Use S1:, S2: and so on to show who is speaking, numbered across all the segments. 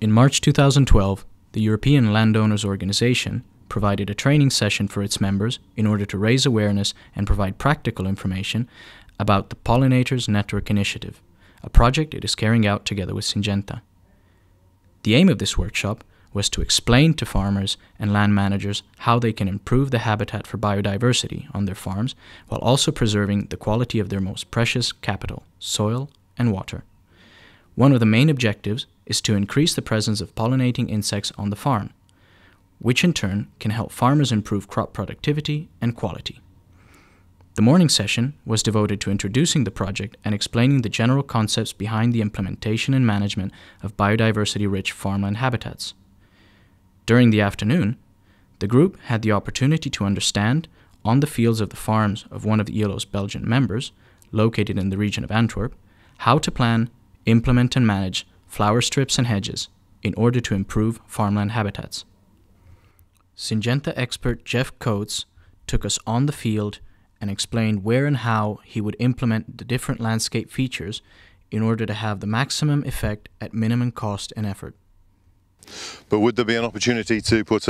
S1: In March 2012, the European Landowners Organization provided a training session for its members in order to raise awareness and provide practical information about the Pollinators Network initiative, a project it is carrying out together with Syngenta. The aim of this workshop was to explain to farmers and land managers how they can improve the habitat for biodiversity on their farms while also preserving the quality of their most precious capital, soil and water. One of the main objectives is to increase the presence of pollinating insects on the farm, which in turn can help farmers improve crop productivity and quality. The morning session was devoted to introducing the project and explaining the general concepts behind the implementation and management of biodiversity-rich farmland habitats. During the afternoon, the group had the opportunity to understand, on the fields of the farms of one of the ILO's Belgian members, located in the region of Antwerp, how to plan, implement and manage flower strips and hedges in order to improve farmland habitats. Syngenta expert Jeff Coates took us on the field and explained where and how he would implement the different landscape features in order to have the maximum effect at minimum cost and effort.
S2: But would there be an opportunity to put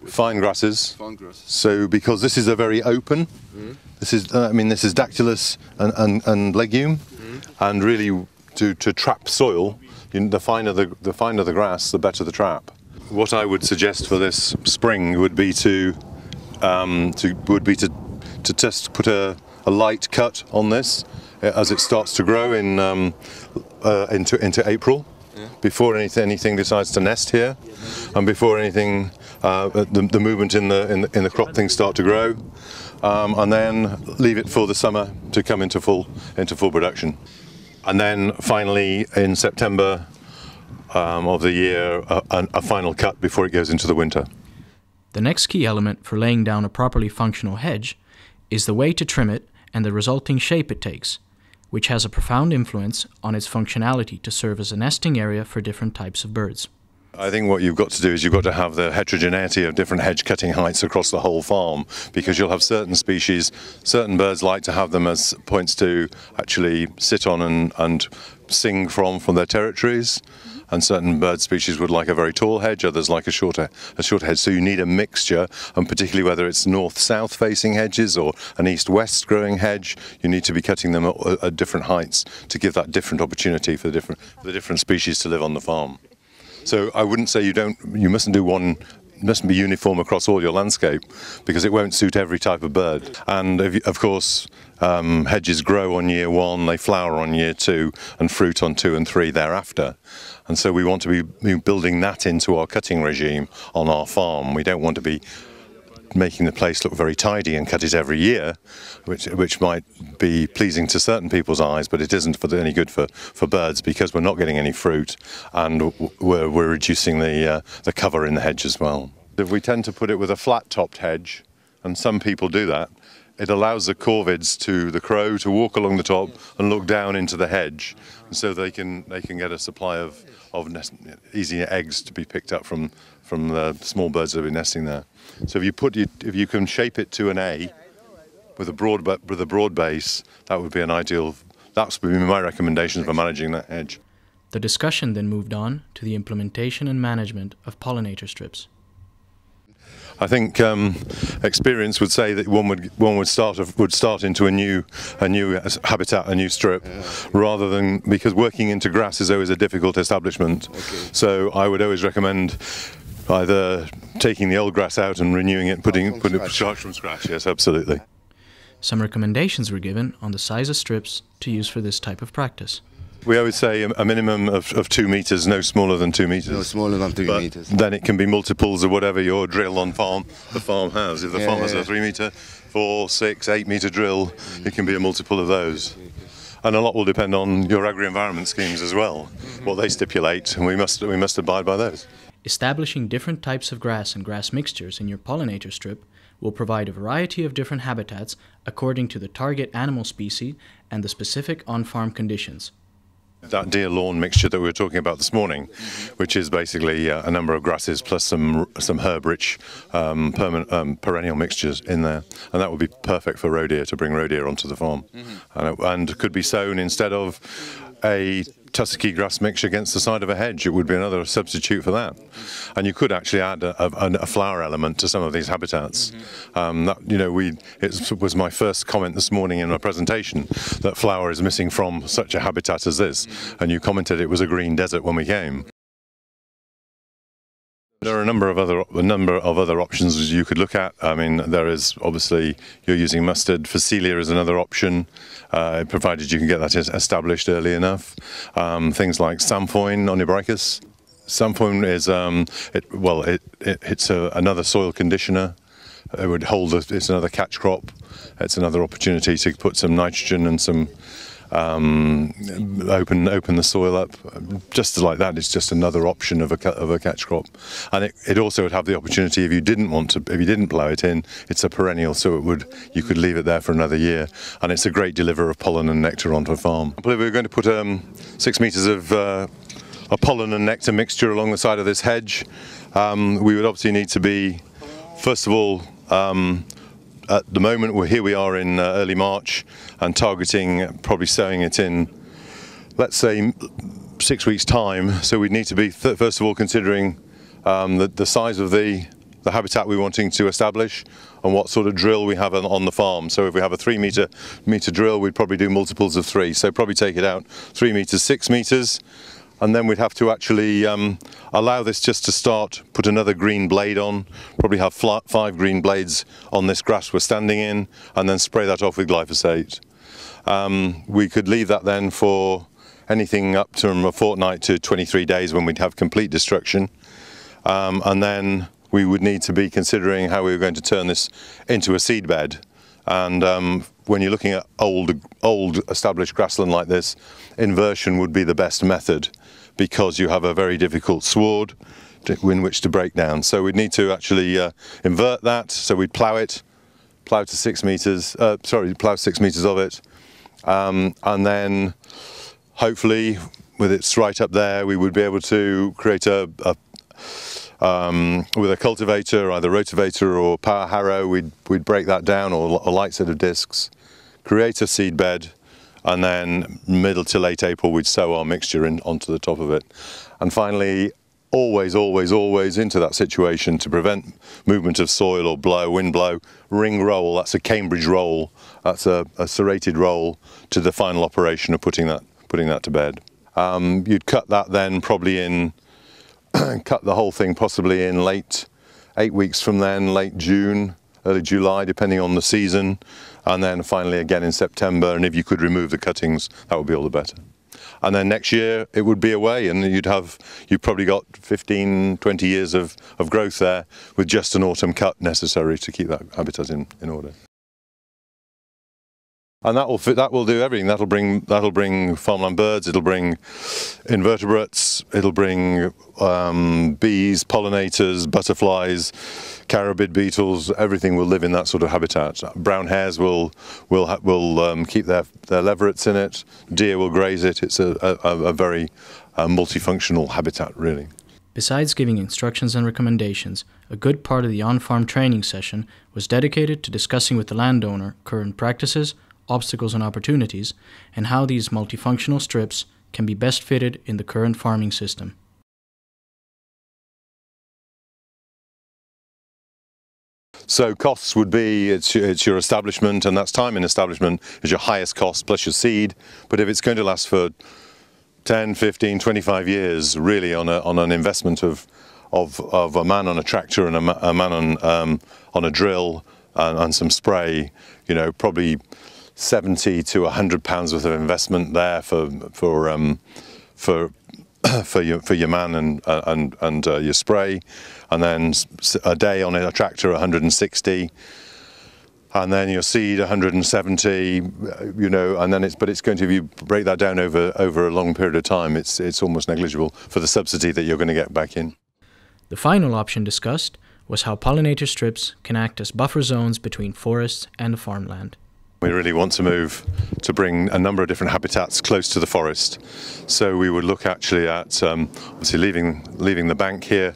S2: fine grasses?
S3: Fine grasses. So
S2: because this is a very open, this is this is dactylus and legume, and really to trap soil, the finer the grass, the better the trap. What I would suggest for this spring would be to just put a light cut on this as it starts to grow into April. Before anything decides to nest here, and before anything, the movement in the crop things start to grow, and then leave it for the summer to come into full production, and then finally in September of the year a final cut before it goes into the winter.
S1: The next key element for laying down a properly functional hedge is the way to trim it and the resulting shape it takes, which has a profound influence on its functionality to serve as a nesting area for different types of birds.
S2: I think what you've got to do is you've got to have the heterogeneity of different hedge cutting heights across the whole farm, because you'll have certain species, certain birds like to have them as points to actually sit on and sing from their territories, and certain bird species would like a very tall hedge, others like a short hedge. So you need a mixture, and particularly whether it's north-south facing hedges or an east-west growing hedge, you need to be cutting them at different heights to give that different opportunity for the different species to live on the farm. So I wouldn't say you mustn't do one. Mustn't be uniform across all your landscape, because it won't suit every type of bird. And of course, hedges grow on year 1, they flower on year 2, and fruit on 2 and 3 thereafter. And so we want to be building that into our cutting regime on our farm. We don't want to be making the place look very tidy and cut it every year, which might be pleasing to certain people's eyes, but it isn't any good for birds, because we're not getting any fruit, and we're reducing the cover in the hedge as well. If we tend to put it with a flat-topped hedge, and some people do that, it allows the corvids to the crow to walk along the top and look down into the hedge, and so they can get a supply of easy eggs to be picked up from the small birds that are nesting there. So if you can shape it to an A with a broad base, that would be an ideal. That would be my recommendation for managing that hedge.
S1: The discussion then moved on to the implementation and management of pollinator strips.
S2: I think experience would say that one would start into a new habitat, a new strip, rather than, because working into grass is always a difficult establishment. So I would always recommend either taking the old grass out and renewing it, putting it from scratch. Yes, absolutely.
S1: Some recommendations were given on the size of strips to use for this type of practice.
S2: We always say a minimum of 2 meters, no smaller than 2 meters.
S3: No smaller than 2 meters.
S2: Then it can be multiples of whatever your drill on the farm has. If the farm has a 3 meter, 4, 6, 8 meter drill, it can be a multiple of those. And a lot will depend on your agri-environment schemes as well, what they stipulate, and we must abide by those.
S1: Establishing different types of grass and grass mixtures in your pollinator strip will provide a variety of different habitats according to the target animal species and the specific on-farm conditions.
S2: That deer lawn mixture that we were talking about this morning, which is basically a number of grasses plus some herb-rich perennial mixtures in there, and that would be perfect for roe deer, to bring roe deer onto the farm, and could be sown instead of a tussocky grass mixture against the side of a hedge. It would be another substitute for that. And you could actually add a flower element to some of these habitats. It was my first comment this morning in my presentation that flower is missing from such a habitat as this. And you commented it was a green desert when we came. There are a number of other options you could look at. I mean, there is obviously you're using mustard. Phacelia is another option, provided you can get that established early enough. Things like Samphoin onybricus. Samphoin is it's another soil conditioner. It would hold. It's another catch crop. It's another opportunity to put some nitrogen and some. Open the soil up, just like that. It's just another option of a catch crop, and it also would have the opportunity if you didn't plough it in. It's a perennial, so you could leave it there for another year, and it's a great deliverer of pollen and nectar onto a farm. I believe we're going to put 6 meters of a pollen and nectar mixture along the side of this hedge. We would obviously need to be, first of all. At the moment, we are in early March and targeting probably sowing it in, let's say, 6 weeks' time. So we'd need to be, first of all, considering the size of the habitat we're wanting to establish and what sort of drill we have on the farm. So if we have a 3 meter drill, we'd probably do multiples of 3. So probably take it out 3 meters, 6 meters. And then we'd have to actually allow this just to start, put another green blade on, probably have 5 green blades on this grass we're standing in, and then spray that off with glyphosate. We could leave that then for anything up to a fortnight to 23 days when we'd have complete destruction. And then we would need to be considering how we were going to turn this into a seed bed. And when you're looking at old established grassland like this, inversion would be the best method, because you have a very difficult sward in which to break down. So we'd need to actually invert that. So we'd plough to 6 meters, plough 6 meters of it. And then hopefully with its right up there, we would be able to create with a cultivator, either rotavator or power harrow, we'd break that down, or a light set of discs, create a seed bed, and then middle to late April we'd sow our mixture onto the top of it. And finally, always into that situation to prevent movement of soil or wind blow, ring roll. That's a Cambridge roll. That's a serrated roll to the final operation of putting that to bed. You'd cut that then probably in, cut the whole thing possibly in late 8 weeks from then, late June, early July, depending on the season, and then finally again in September. And if you could remove the cuttings, that would be all the better. And then next year it would be away, and you've probably got 15, 20 years of growth there with just an autumn cut necessary to keep that habitat in order. And that will do everything. That'll bring farmland birds. It'll bring invertebrates. It'll bring bees, pollinators, butterflies, carabid beetles. Everything will live in that sort of habitat. Brown hares will keep their leverets in it. Deer will graze it. It's a very multifunctional habitat, really.
S1: Besides giving instructions and recommendations, a good part of the on-farm training session was dedicated to discussing with the landowner current practices, obstacles and opportunities, and how these multifunctional strips can be best fitted in the current farming system.
S2: So costs would be, it's your establishment, and that's time in establishment is your highest cost plus your seed. But if it's going to last for 10, 15, 25 years, really on an investment of a man on a tractor and a man on a drill and some spray, probably 70 to 100 pounds worth of investment there for your man and your spray, and then a day on a tractor 160, and then your seed 170, and then it's going to, if you break that down over a long period of time, it's almost negligible for the subsidy that you're going to get back in.
S1: The final option discussed was how pollinator strips can act as buffer zones between forests and farmland.
S2: We really want to move to bring a number of different habitats close to the forest. So we would look actually at obviously leaving the bank here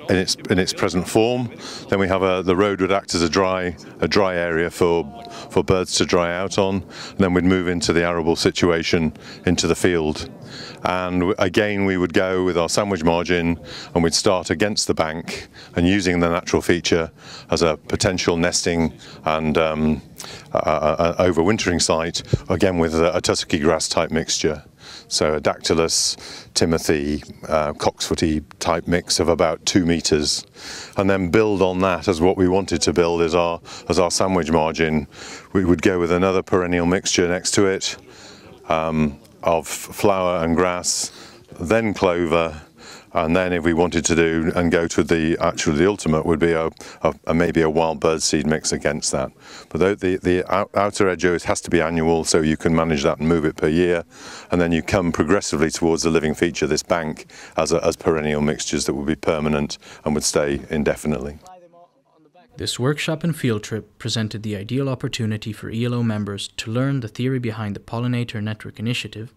S2: in its present form. Then we have the road would act as a dry area for birds to dry out on. And then we'd move into the arable situation into the field. And again, we would go with our sandwich margin, and we'd start against the bank and using the natural feature as a potential nesting and overwintering site, again with a tussocky grass type mixture. So a Dactylus, Timothy, Coxfooty type mix of about 2 meters, and then build on that as what we wanted to build as our sandwich margin. We would go with another perennial mixture next to it of flower and grass, then clover, and then if we wanted to do and go to the ultimate would be maybe a wild bird seed mix against that. But the outer edge has to be annual, so you can manage that and move it per year, and then you come progressively towards the living feature, this bank, as perennial mixtures that would be permanent and would stay indefinitely.
S1: This workshop and field trip presented the ideal opportunity for ELO members to learn the theory behind the Pollinator Network initiative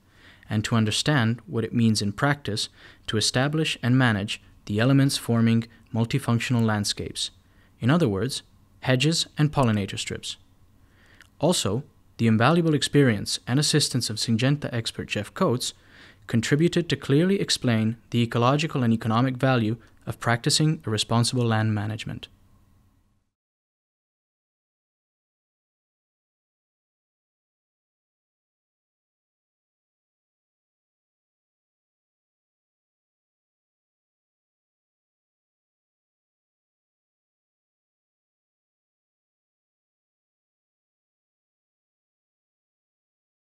S1: and to understand what it means in practice to establish and manage the elements forming multifunctional landscapes, in other words, hedges and pollinator strips. Also, the invaluable experience and assistance of Syngenta expert Jeff Coates contributed to clearly explain the ecological and economic value of practicing a responsible land management.